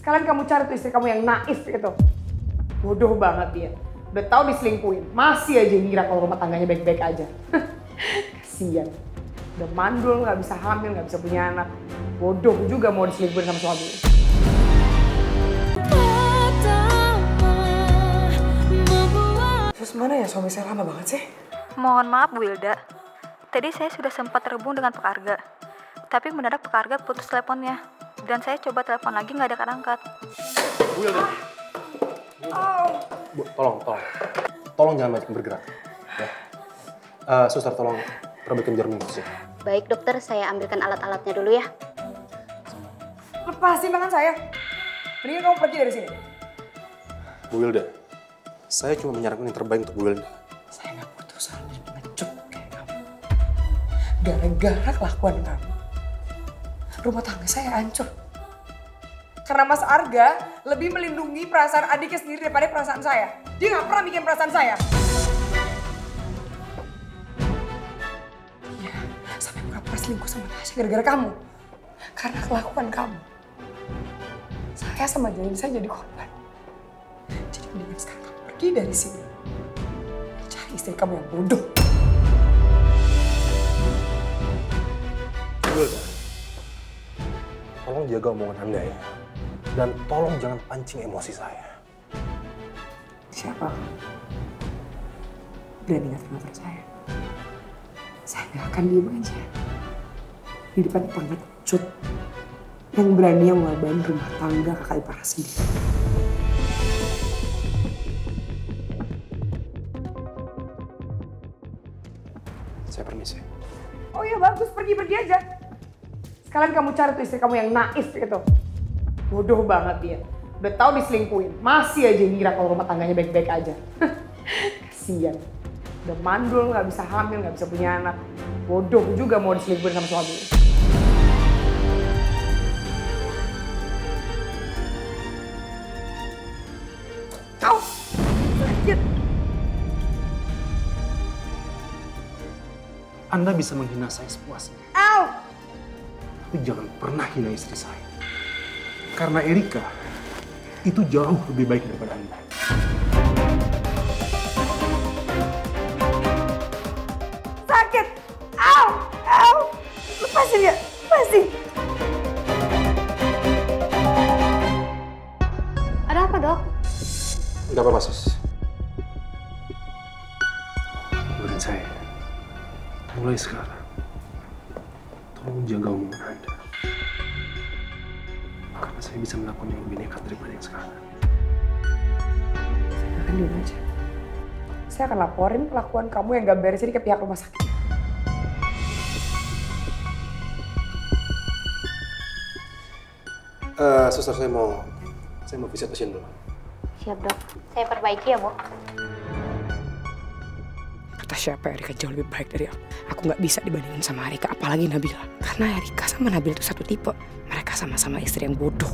Sekalian kamu cari tuh istri kamu yang naif itu. Bodoh banget dia. Udah tahu diselingkuhin, masih aja ngira kalau rumah tangganya baik-baik aja. Kasian. Udah mandul, nggak bisa hamil, nggak bisa punya anak. Bodoh juga mau diselingkuhin sama suami. Terus mana ya suami saya lama banget sih? Mohon maaf Bu Wilda, tadi saya sudah sempat terhubung dengan Pak Arga. Tapi mendadak Pak Arga putus teleponnya. Dan saya coba telepon lagi nggak ada yang angkat. Bu Wilda. Bu, tolong jangan banyak bergerak. Ya. Suster, tolong perbaikin jarum infusnya. Baik dokter, saya ambilkan alat-alatnya dulu ya. Lepasin tangan saya. Mendingan kamu pergi dari sini. Bu Wilda, saya cuma menyarankan yang terbaik untuk Bu Wilda. Saya nggak butuh saran pengecut kayak kamu. Gara-gara kelakuan kamu, rumah tangga saya hancur. Karena Mas Arga lebih melindungi perasaan adiknya sendiri daripada perasaan saya. Dia nggak pernah bikin perasaan saya. Iya, sampai pura-pura selingkuh sama Tasya gara-gara kamu. Karena kelakuan kamu. Saya sama Janin saya jadi korban. Jadi mendingan sekarang kamu pergi dari sini. Cari istri kamu yang bodoh. Wilda, tolong jaga omongan Anda ya. Dan tolong jangan pancing emosi saya. Siapa? Berani ngatur-ngatur saya. Saya nggak akan diem aja. Di depan pengecut yang berani yang ngorbanin rumah tangga kakak ipar sendiri. Saya permisi. Oh iya bagus, pergi-pergi aja. Sekalian kamu cari tuh istri kamu yang naif itu. Bodoh banget dia. Udah tahu diselingkuhin, masih aja ngira kalau rumah tangganya baik-baik aja. Kasian. Udah mandul, nggak bisa hamil, nggak bisa punya anak. Bodoh juga mau diselingkuhin sama suami. Au! Sakit. Anda bisa menghina saya sepuasnya. Au! Tapi jangan pernah hina istri saya. Karena Erika itu jauh lebih baik daripada Anda. Sakit! Au! Au! Lepasin ya! Lepasin! Ada apa dok? Gak apa-apa, Sus. Dengerin saya. Mulai sekarang, tolong jaga omongan Anda. Karena saya bisa melakukan yang lebih nekat daripada yang sekarang. Saya akan diem aja. Saya akan laporin kelakuan kamu yang gak beres ini ke pihak rumah sakit. Suster, saya mau visit pasien dulu. Siap dok, saya perbaiki ya bu. Kata siapa Erika jauh lebih baik dari aku. Aku nggak bisa dibandingin sama Erika, apalagi Nabila. Karena Erika sama Nabila itu satu tipe. Mereka sama-sama istri yang bodoh.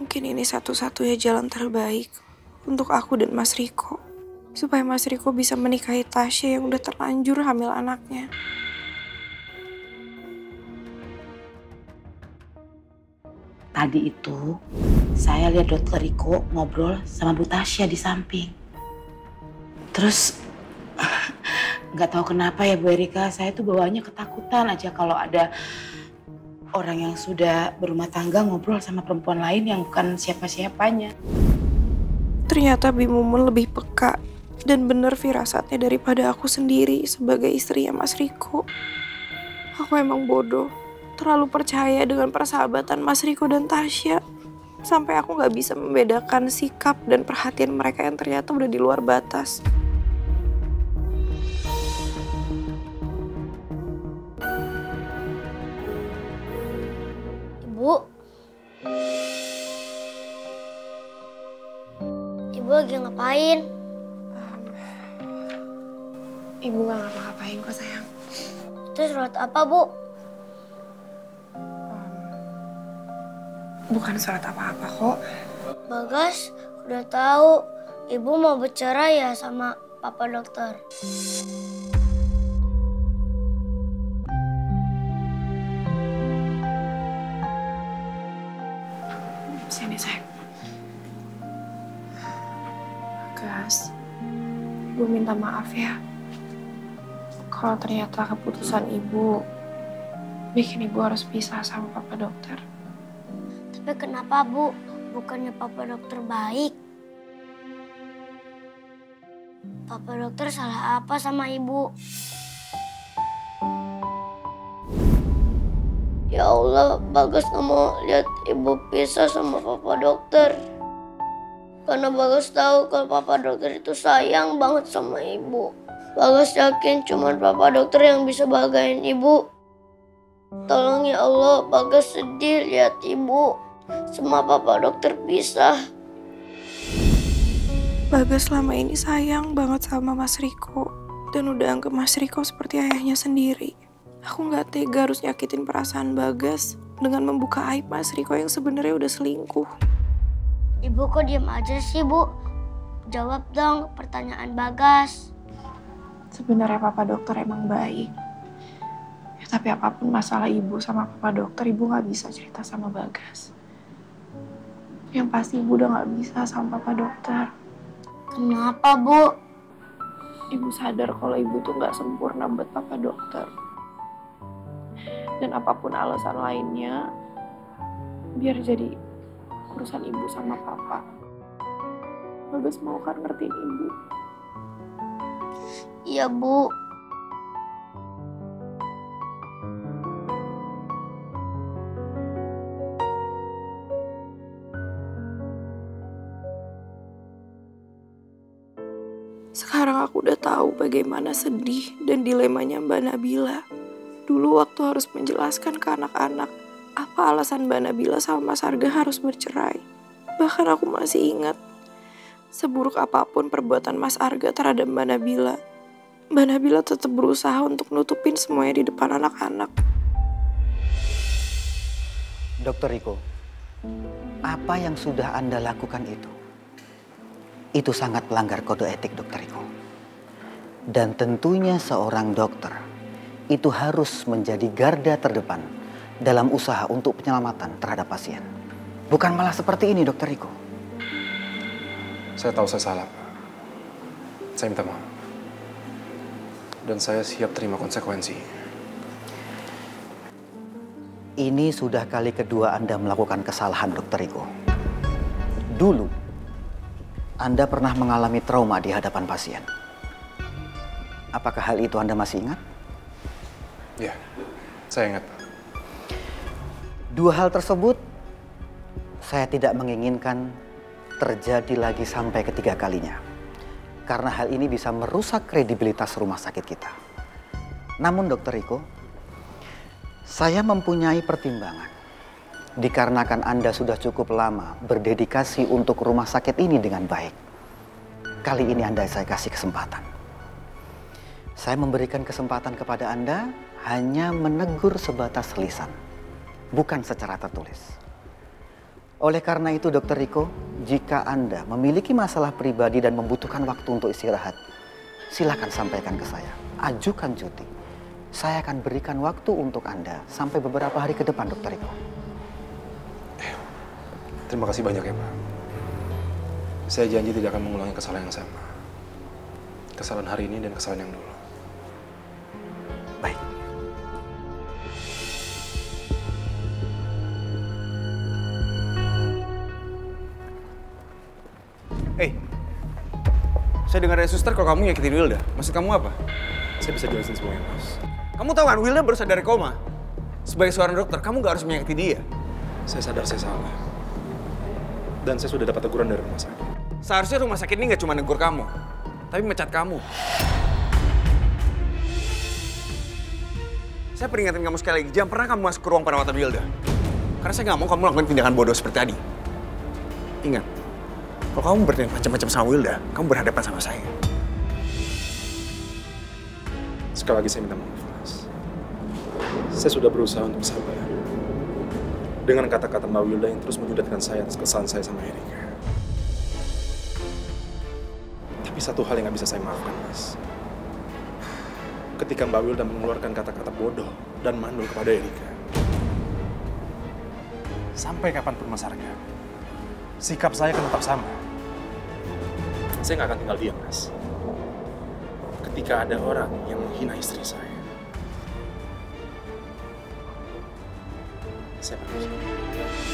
Mungkin ini satu-satunya jalan terbaik untuk aku dan Mas Riko. Supaya Mas Riko bisa menikahi Tasya yang udah terlanjur hamil anaknya. Tadi itu saya lihat Dokter Riko ngobrol sama Bu Tasya di samping. Terus nggak tahu kenapa ya Bu Erika, saya tuh bawaannya ketakutan aja kalau ada orang yang sudah berumah tangga ngobrol sama perempuan lain yang bukan siapa-siapanya. Ternyata Bi Mumun lebih peka dan bener firasatnya daripada aku sendiri sebagai istrinya Mas Riko. Aku emang bodoh. Terlalu percaya dengan persahabatan Mas Riko dan Tasya. Sampai aku gak bisa membedakan sikap dan perhatian mereka yang ternyata udah di luar batas. Ibu lagi ngapain? Ibu gak ngapa-ngapain kok sayang. Itu surat apa, Bu? Bukan surat apa-apa kok. Bagas udah tahu Ibu mau bercerai ya sama Papa dokter. Sini, sayang. Gas, Ibu minta maaf ya. Kalau ternyata keputusan Ibu bikin Ibu harus pisah sama Papa Dokter. Tapi kenapa, Bu? Bukannya Papa Dokter baik? Papa Dokter salah apa sama Ibu? Ya Allah, Bagas gak mau lihat Ibu pisah sama Papa Dokter. Karena Bagas tahu kalau Papa Dokter itu sayang banget sama Ibu. Bagas yakin cuma Papa Dokter yang bisa bahagiain Ibu. Tolong ya Allah, Bagas sedih lihat Ibu sama Papa Dokter pisah. Bagas selama ini sayang banget sama Mas Riko. Dan udah anggap Mas Riko seperti ayahnya sendiri. Aku gak tega harus nyakitin perasaan Bagas dengan membuka aib Mas Riko yang sebenarnya udah selingkuh. Ibu kok diam aja sih, Bu? Jawab dong pertanyaan Bagas. Sebenarnya Papa Dokter emang baik. Ya, tapi apapun masalah Ibu sama Papa Dokter, Ibu gak bisa cerita sama Bagas. Yang pasti Ibu udah gak bisa sama Papa Dokter. Kenapa, Bu? Ibu sadar kalau Ibu tuh gak sempurna buat Papa Dokter. Dan apapun alasan lainnya, biar jadi urusan Ibu sama Papa. Bagas mau kan ngertiin Ibu. Iya, Bu. Sekarang aku udah tahu bagaimana sedih dan dilemanya Mbak Nabila. Dulu waktu harus menjelaskan ke anak-anak apa alasan Mbak Nabila sama Mas Arga harus bercerai. Bahkan aku masih ingat, seburuk apapun perbuatan Mas Arga terhadap Mbak Nabila tetap berusaha untuk nutupin semuanya di depan anak-anak. Dokter Riko, apa yang sudah Anda lakukan itu sangat melanggar kode etik, Dokter Riko. Dan tentunya seorang dokter itu harus menjadi garda terdepan dalam usaha untuk penyelamatan terhadap pasien. Bukan malah seperti ini, Dokter Riko. Saya tahu saya salah, Pak. Saya minta maaf. Dan saya siap terima konsekuensi. Ini sudah kali kedua Anda melakukan kesalahan, Dokter Riko. Dulu, Anda pernah mengalami trauma di hadapan pasien. Apakah hal itu Anda masih ingat? Ya, saya ingat, Pak. Dua hal tersebut saya tidak menginginkan terjadi lagi sampai ketiga kalinya. Karena hal ini bisa merusak kredibilitas rumah sakit kita. Namun Dokter Riko, saya mempunyai pertimbangan. Dikarenakan Anda sudah cukup lama berdedikasi untuk rumah sakit ini dengan baik. Kali ini saya kasih kesempatan. Saya memberikan kesempatan kepada Anda hanya menegur sebatas lisan, bukan secara tertulis. Oleh karena itu, Dokter Riko, jika Anda memiliki masalah pribadi dan membutuhkan waktu untuk istirahat, silakan sampaikan ke saya. Ajukan cuti. Saya akan berikan waktu untuk Anda sampai beberapa hari ke depan, Dokter Riko. Terima kasih banyak ya, Pak. Saya janji tidak akan mengulangi kesalahan yang sama. Kesalahan hari ini dan kesalahan yang dulu. Baik. Saya dengar dari suster kalau kamu nyakitin Wilda. Maksud kamu apa? Saya bisa jelasin semuanya, Mas. Kamu tahu kan Wilda baru sadar dari koma. Sebagai seorang dokter, kamu gak harus menyakiti dia. Saya sadar saya salah. Dan saya sudah dapat teguran dari rumah sakit. Seharusnya rumah sakit ini gak cuma negur kamu, tapi mecat kamu. Saya peringatin kamu sekali lagi, jangan pernah kamu masuk ke ruang perawatan Wilda. Karena saya gak mau kamu melakukan tindakan bodoh seperti tadi. Ingat, kalau kamu bertindak macam-macam sama Wilda, kamu berhadapan sama saya. Sekali lagi saya minta maaf, Mas. Saya sudah berusaha untuk sabar. Dengan kata-kata Mbak Wilda yang terus menyudutkan saya atas kesalahan saya sama Erika. Tapi satu hal yang gak bisa saya maafkan, Mas. Ketika Mbak Wilda mengeluarkan kata-kata bodoh dan mandul kepada Erika. Sampai kapanpun Mas Arga, sikap saya akan tetap sama. Saya nggak akan tinggal diam, Mas. Ketika ada orang yang menghina istri saya permisi.